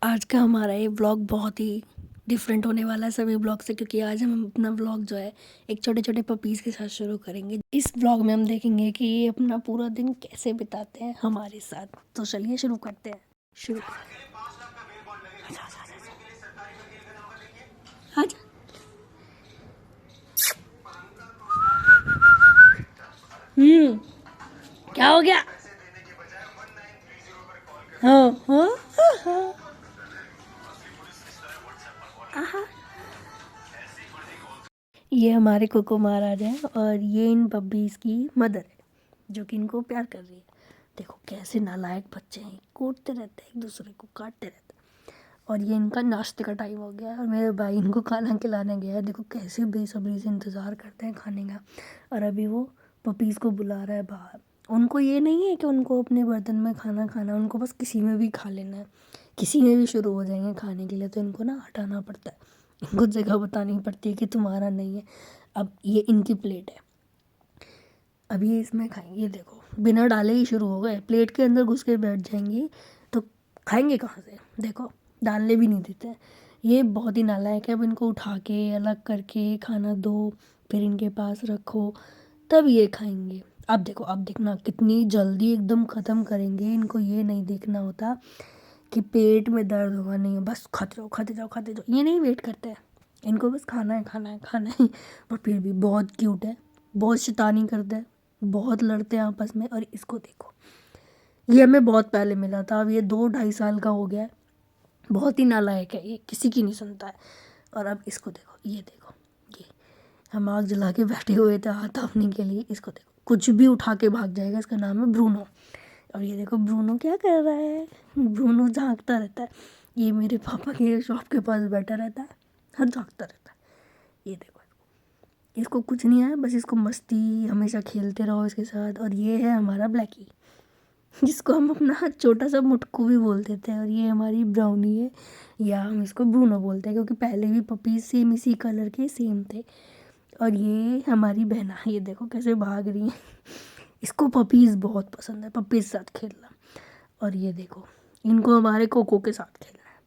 आज का हमारा ये व्लॉग बहुत ही डिफरेंट होने वाला है सभी व्लॉग से, क्योंकि आज हम अपना व्लॉग जो है एक छोटे छोटे पपीज़ के साथ शुरू करेंगे। इस व्लॉग में हम देखेंगे कि ये अपना पूरा दिन कैसे बिताते हैं हमारे साथ। तो चलिए शुरू करते हैं। शुरू आजा, आजा, आजा, आजा। क्या हो गया? हाँ हाँ हाँ हाँ। आहा। ये हमारे कोको महाराज हैं और ये इन पपीज़ की मदर है जो कि इनको प्यार कर रही है। देखो कैसे नालायक बच्चे हैं, कूटते रहते हैं, एक दूसरे को काटते रहते हैं। और ये इनका नाश्ते का टाइम हो गया है और मेरे भाई इनको खाना खिलाने गया है। देखो कैसे बेसब्री से इंतज़ार करते हैं खाने का। और अभी वो पपीज़ को बुला रहा है बाहर। उनको ये नहीं है कि उनको अपने बर्तन में खाना खाना, उनको बस किसी में भी खा लेना है। किसी में भी शुरू हो जाएंगे खाने के लिए, तो इनको ना हटाना पड़ता है, इनको जगह बतानी पड़ती है कि तुम्हारा नहीं है। अब ये इनकी प्लेट है, अभी ये इसमें खाएंगे। ये देखो बिना डाले ही शुरू हो गए, प्लेट के अंदर घुस के बैठ जाएंगे। तो खाएंगे कहाँ से? देखो डालने भी नहीं देते हैं। ये बहुत ही नालायक है। अब इनको उठा के अलग करके खाना दो, फिर इनके पास रखो, तब ये खाएंगे। अब देखो, अब देखना कितनी जल्दी एकदम ख़त्म करेंगे। इनको ये नहीं देखना होता कि पेट में दर्द होगा, नहीं, बस खाते जाओ खाते जाओ खाते जाओ। ये नहीं वेट करते हैं, इनको बस खाना है खाना है खाना है। पर फिर भी बहुत क्यूट है, बहुत शैतानी करता है, बहुत लड़ते हैं आपस में। और इसको देखो, ये हमें बहुत पहले मिला था, अब ये 2-2.5 साल का हो गया है। बहुत ही नालायक है ये, किसी की नहीं सुनता है। और अब इसको देखो, ये देखो, ये हम आग जला के बैठे हुए थे हाथ तापने के लिए। इसको देखो, कुछ भी उठा के भाग जाएगा। इसका नाम है ब्रूनो। और ये देखो ब्रूनो क्या कर रहा है। ब्रूनो झांकता रहता है, ये मेरे पापा के शॉप के पास बैठा रहता है और झांकता रहता है। ये देखो, इसको कुछ नहीं है, बस इसको मस्ती, हमेशा खेलते रहो इसके साथ। और ये है हमारा ब्लैकी, जिसको हम अपना छोटा सा मुटकू भी बोल देते हैं। और ये हमारी ब्राउनी है, या हम इसको ब्रूनो बोलते हैं, क्योंकि पहले भी पपीज सेम इसी कलर के सेम थे। और ये हमारी बहना, ये देखो कैसे भाग रही है। इसको पपीज़ बहुत पसंद है, पपीज़ साथ खेलना। और ये देखो, इनको हमारे कोको के साथ खेलना है।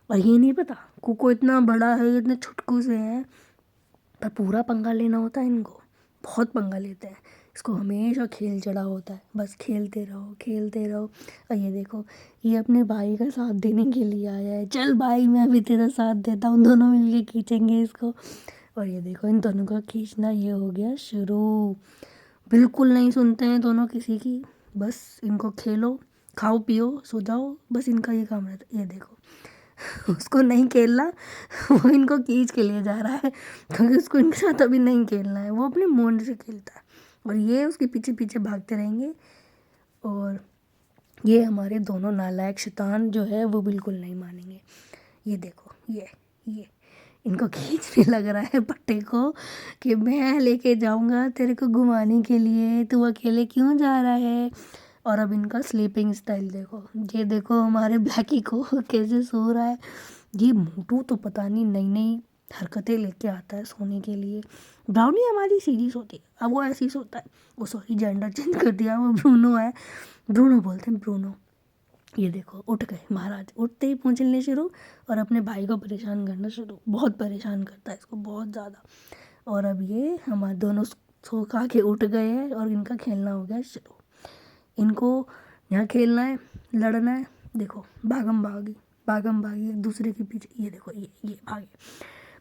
और ये नहीं पता, कोको इतना बड़ा है, इतने छुटकू से हैं, पर पूरा पंगा लेना होता है इनको, बहुत पंगा लेते हैं। इसको हमेशा खेल चढ़ा होता है, बस खेलते रहो खेलते रहो। और ये देखो, ये अपने भाई का साथ देने के लिए आया है। चल भाई, मैं भी तेरा साथ देता हूँ, दोनों मिलके खींचेंगे इसको। और ये देखो, इन दोनों का खींचना ये हो गया शुरू। बिल्कुल नहीं सुनते हैं दोनों किसी की, बस इनको खेलो, खाओ पियो, सो जाओ, बस इनका ये काम रहता है। ये देखो, उसको नहीं खेलना, वो इनको खींच के ले जा रहा है, क्योंकि उसको इनके साथ अभी नहीं खेलना है, वो अपने मोंड से खेलता है। और ये उसके पीछे पीछे भागते रहेंगे। और ये हमारे दोनों नालायक शैतान जो है वो बिल्कुल नहीं मानेंगे। ये देखो, ये इनको खींचने लग रहा है पट्टे को, कि मैं लेके जाऊंगा तेरे को घुमाने के लिए, तू अकेले क्यों जा रहा है। और अब इनका स्लीपिंग स्टाइल देखो, ये देखो हमारे ब्लैकी को कैसे सो रहा है। ये मोटू तो पता नहीं नई नई हरकतें लेके आता है सोने के लिए। ब्राउनी हमारी सीधी सोती है, अब वो ऐसे ही सोता है। वो सॉरी, जेंडर चेंज कर दिया, वो ब्रूनो है, ब्रूनो बोलते हैं, ब्रूनो। ये देखो उठ गए महाराज, उठते ही पूंछने शुरू, और अपने भाई को परेशान करना शुरू। बहुत परेशान करता है इसको, बहुत ज़्यादा। और अब ये हमारे दोनों सो खा के उठ गए हैं और इनका खेलना हो गया शुरू। इनको यहाँ खेलना है, लड़ना है। देखो भागम भागी एक दूसरे के पीछे। ये देखो, ये भागे,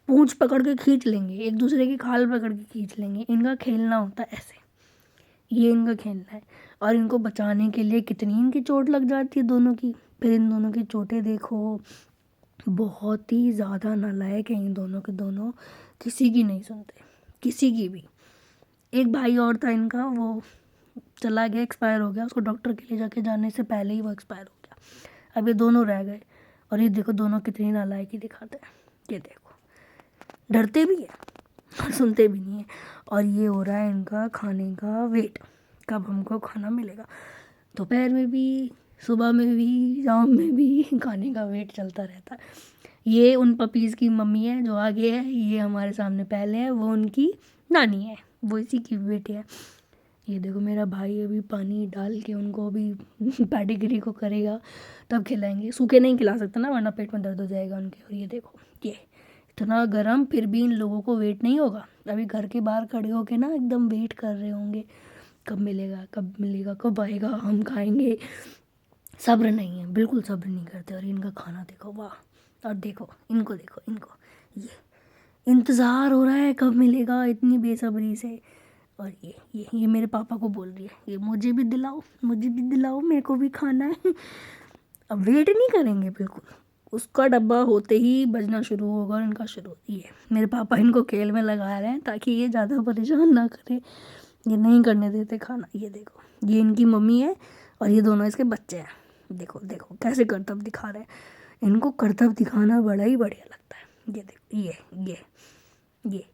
पूंछ पकड़ के खींच लेंगे, एक दूसरे की खाल पकड़ के खींच लेंगे। इनका खेलना होता है ऐसे, ये इनका खेलना है। और इनको बचाने के लिए कितनी इनकी चोट लग जाती है दोनों की। फिर इन दोनों की चोटें देखो, बहुत ही ज़्यादा नालायक हैं इन दोनों के दोनों, किसी की नहीं सुनते, किसी की भी। एक भाई और था इनका, वो चला गया, एक्सपायर हो गया, उसको डॉक्टर के लिए जाके जाने से पहले ही वो एक्सपायर हो गया। अब ये दोनों रह गए। और ये देखो दोनों कितनी नालायकी दिखाते हैं। ये देखो, डरते भी हैं और सुनते भी नहीं है। और ये हो रहा है इनका खाने का वेट, कब हमको खाना मिलेगा। दोपहर में भी, सुबह में भी, शाम में भी खाने का वेट चलता रहता है। ये उन पपीज़ की मम्मी है जो आगे है, ये हमारे सामने पहले है, वो उनकी नानी है, वो इसी की बेटी है। ये देखो मेरा भाई अभी पानी डाल के उनको अभी पेडिग्री को करेगा, तब खिलाएंगे। सूखे नहीं खिला सकते ना, वरना पेट में दर्द हो जाएगा उनके। और ये देखो ये इतना गर्म, फिर भी इन लोगों को वेट नहीं होगा। अभी घर के बाहर खड़े होके ना एकदम वेट कर रहे होंगे, कब मिलेगा कब मिलेगा, कब आएगा, हम खाएंगे। सब्र नहीं है, बिल्कुल सब्र नहीं करते। और इनका खाना देखो, वाह। और देखो इनको, देखो इनको, ये इंतज़ार हो रहा है कब मिलेगा, इतनी बेसब्री से। और ये मेरे पापा को बोल रही है, ये मुझे भी दिलाओ, मुझे भी दिलाओ, मेरे को भी खाना है। अब वेट नहीं करेंगे बिल्कुल, उसका डब्बा होते ही बजना शुरू होगा और इनका शुरू। ये मेरे पापा इनको खेल में लगा रहे हैं ताकि ये ज़्यादा परेशान ना करे, ये नहीं करने देते खाना। ये देखो ये इनकी मम्मी है और ये दोनों इसके बच्चे हैं। देखो देखो कैसे करतब दिखा रहे हैं। इनको करतब दिखाना बड़ा ही बढ़िया लगता है। ये देखो ये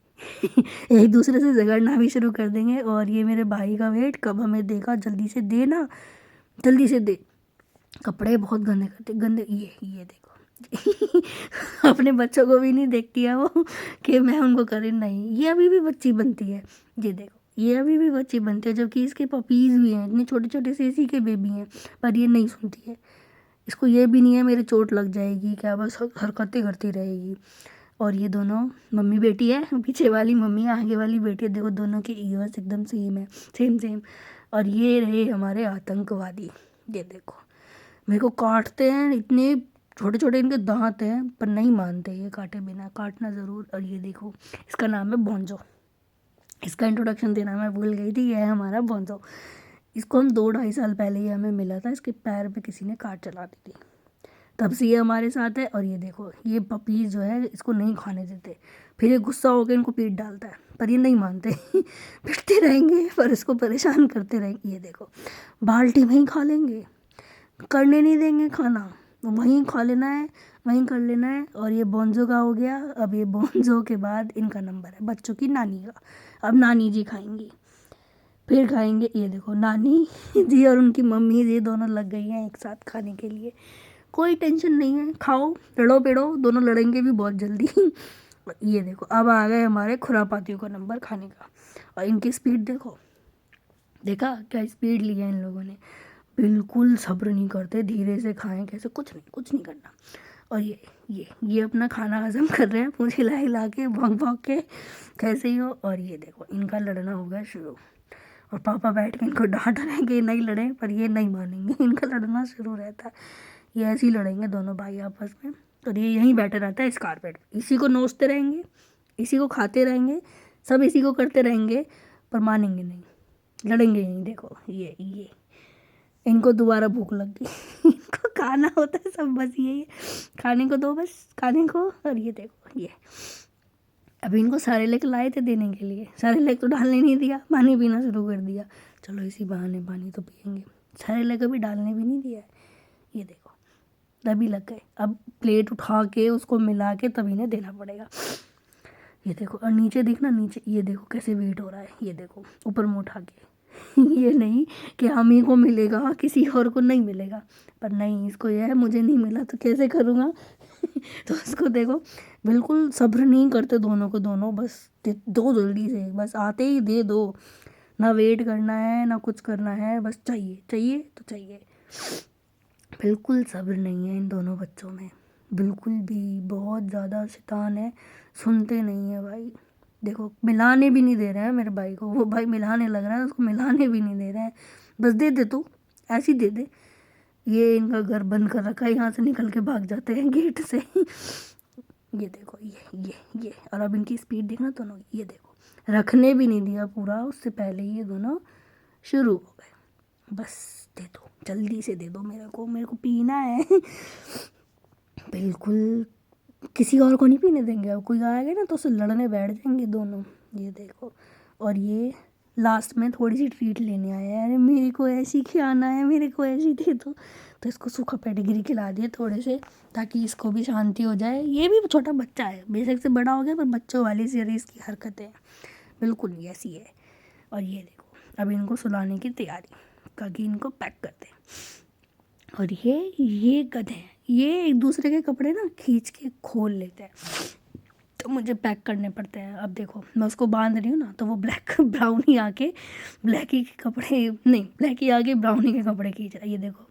एक दूसरे से झगड़ना भी शुरू कर देंगे। और ये मेरे भाई का वेट कब हमें देगा, जल्दी से दे ना, जल्दी से दे। कपड़े बहुत गंदे करते, गंदे। ये देखो अपने बच्चों को भी नहीं देखती है वो कि मैं उनको करें, नहीं, ये अभी भी बच्ची बनती है। ये देखो ये अभी भी बच्ची बनती है, जबकि इसके पपीज़ भी हैं, इतने छोटे छोटे से इसी के बेबी हैं, पर ये नहीं सुनती है। इसको ये भी नहीं है मेरे चोट लग जाएगी क्या, बस हरकतें करती रहेगी। और ये दोनों मम्मी बेटी है, पीछे वाली मम्मी है, आगे वाली बेटी है। देखो दोनों के ईयर्स एकदम सेम है, सेम सेम। और ये रहे हमारे आतंकवादी। ये देखो मेरे को काटते हैं, इतने छोटे छोटे इनके दांत हैं, पर नहीं मानते ये काटे बिना, काटना ज़रूर। और ये देखो इसका नाम है बोंजो। इसका इंट्रोडक्शन देना मैं भूल गई थी, यह है हमारा बोंजो। इसको हम 2-2.5 साल पहले ही हमें मिला था, इसके पैर पे किसी ने काट चला दी थी, तब से ये हमारे साथ है। और ये देखो ये पपीज़ जो है इसको नहीं खाने देते, फिर ये गुस्सा होकर इनको पीट डालता है, पर ये नहीं मानते पीटते रहेंगे, पर इसको परेशान करते रहेंगे। ये देखो बाल्टी में ही खा लेंगे, करने नहीं देंगे खाना, वहीं खा लेना है, वहीं कर लेना है। और ये बोंजो का हो गया। अब ये बोंजो के बाद इनका नंबर है बच्चों की नानी का। अब नानी जी खाएंगी, फिर खाएंगे। ये देखो नानी जी और उनकी मम्मी जी दोनों लग गई हैं एक साथ खाने के लिए। कोई टेंशन नहीं है, खाओ, लड़ो पेड़ो, दोनों लड़ेंगे भी बहुत जल्दी। ये देखो अब आ गए हमारे खुरापातियों का नंबर खाने का। और इनकी स्पीड देखो, देखा क्या स्पीड ली है इन लोगों ने, बिल्कुल सब्र नहीं करते, धीरे से खाएं कैसे, कुछ नहीं करना। और ये अपना खाना हजम कर रहे हैं, पूंछ हिला हिला के, भौंक भौंक के, कैसे ही हो। और ये देखो इनका लड़ना हो गया शुरू, और पापा बैठ के इनको डांट रहे हैं कि नहीं लड़ें, पर ये नहीं मानेंगे, इनका लड़ना शुरू रहता है। ये ऐसे ही लड़ेंगे दोनों भाई आपस में। और ये यहीं बैठे रहता है इस कारपेट पे, इसी को नोचते रहेंगे, इसी को खाते रहेंगे, सब इसी को करते रहेंगे, पर मानेंगे नहीं, लड़ेंगे नहीं। देखो ये इनको दोबारा भूख लग गई इनको खाना होता है सब, बस यही है, खाने को दो, बस खाने को। और ये देखो ये अभी इनको सेरेलैक लाए थे देने के लिए, सेरेलैक तो डालने नहीं दिया, पानी पीना शुरू कर दिया। चलो इसी बहाने पानी तो पियेंगे, सेरेलैक अभी डालने भी नहीं दिया है। ये देखो तभी लग गए, अब प्लेट उठा के उसको मिला के तभी इन्हें देना पड़ेगा। ये देखो और नीचे देखना, नीचे ये देखो कैसे वेट हो रहा है। ये देखो ऊपर मुँह उठा के ये नहीं कि हम ही को मिलेगा, किसी और को नहीं मिलेगा, पर नहीं, इसको यह है मुझे नहीं मिला तो कैसे करूँगा तो उसको देखो बिल्कुल सब्र नहीं करते दोनों को, दोनों बस दो जल्दी से, बस आते ही दे दो, ना वेट करना है ना कुछ करना है, बस चाहिए चाहिए तो चाहिए। बिल्कुल सब्र नहीं है इन दोनों बच्चों में, बिल्कुल भी, बहुत ज़्यादा शैतान है, सुनते नहीं है भाई। देखो मिलाने भी नहीं दे रहे हैं मेरे भाई को, वो भाई मिलाने लग रहा है, उसको मिलाने भी नहीं दे रहे हैं, बस दे दे तू, ऐसी दे दे। ये इनका घर बंद कर रखा है, यहाँ से निकल के भाग जाते हैं गेट से ये देखो ये और अब इनकी स्पीड देखना दोनों, ये देखो रखने भी नहीं दिया पूरा, उससे पहले ये दोनों शुरू हो गए। बस दे दो, जल्दी से दे दो, मेरे को पीना है बिल्कुल किसी और को नहीं पीने देंगे। अब कोई आएगा ना तो उससे लड़ने बैठ जाएंगे दोनों। ये देखो और ये लास्ट में थोड़ी सी ट्रीट लेने आया है, अरे मेरे को ऐसी खिलाना है, मेरे को ऐसी दे दो, तो इसको सूखा पेडिग्री खिला दिए थोड़े से, ताकि इसको भी शांति हो जाए। ये भी छोटा बच्चा है, बेशक से बड़ा हो गया, पर बच्चों वाली सी इसकी हरकतें बिल्कुल ऐसी है। और ये देखो अब इनको सुलाने की तैयारी, ताकि इनको पैक करते हैं। और ये गधे हैं, ये एक दूसरे के कपड़े ना खींच के खोल लेते हैं, तो मुझे पैक करने पड़ते हैं। अब देखो मैं उसको बांध रही हूँ ना, तो वो ब्राउनी आके ब्लैकी के कपड़े, नहीं ब्लैकी आके ब्राउनी के कपड़े खींच रहा है। ये देखो,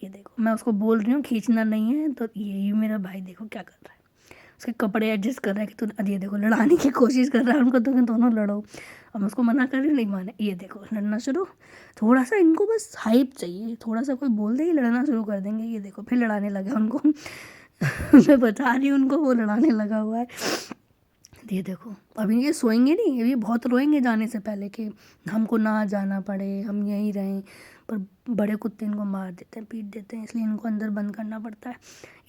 ये देखो, मैं उसको बोल रही हूँ खींचना नहीं है, तो ये मेरा भाई देखो क्या कर रहा है, उसके कपड़े एडजस्ट कर रहा है कि तू, ये देखो लड़ाने की कोशिश कर रहा है उनको, तो दोनों लड़ो। अब मैं उसको मना कर रही हूँ, नहीं माने, ये देखो लड़ना शुरू। थोड़ा सा इनको बस हाइप चाहिए, थोड़ा सा कोई बोल दे ही लड़ना शुरू कर देंगे। ये देखो फिर लड़ाने लगा उनको मैं बता रही हूँ उनको, वो लड़ाने लगा हुआ है। ये देखो अभी ये सोएंगे नहीं, अभी बहुत रोएंगे जाने से पहले कि हमको ना जाना पड़े, हम यहीं रहें, पर बड़े कुत्ते इनको मार देते हैं, पीट देते हैं, इसलिए इनको अंदर बंद करना पड़ता है।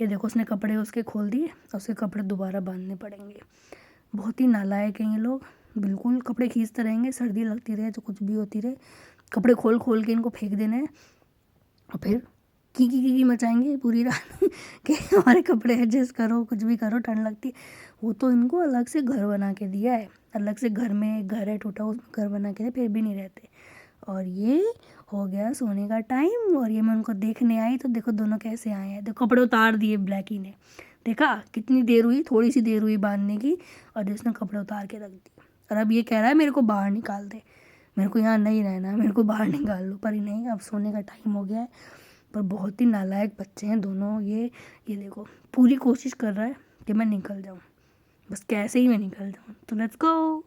ये देखो उसने कपड़े उसके खोल दिए, उसके कपड़े दोबारा बांधने पड़ेंगे। बहुत ही नालायक हैं ये लोग, बिल्कुल कपड़े खींचते रहेंगे, सर्दी लगती रहे तो कुछ भी होती रहे, कपड़े खोल खोल के इनको फेंक देने हैं और फिर की मचाएंगे पूरी रात कि हमारे कपड़े एडजस्ट करो, कुछ भी करो, ठंड लगती है। वो तो इनको अलग से घर बना के दिया है, अलग से घर में एक घर है टूटा, उसमें घर बना के दिया, फिर भी नहीं रहते। और ये हो गया सोने का टाइम, और ये मैं उनको देखने आई तो देखो दोनों कैसे आए हैं। देखो कपड़े उतार दिए ब्लैकी ने, देखा कितनी देर हुई, थोड़ी सी देर हुई बांधने की, और जिसने कपड़े उतार के रख दिए। और अब ये कह रहा है मेरे को बाहर निकाल दे, मेरे को यहाँ नहीं रहना है, मेरे को बाहर निकाल लो। पर नहीं, अब सोने का टाइम हो गया है। पर बहुत ही नालायक बच्चे हैं दोनों ये देखो पूरी कोशिश कर रहा है कि मैं निकल जाऊँ, बस कैसे ही मैं निकल जाऊँ। तो लेट्स गो।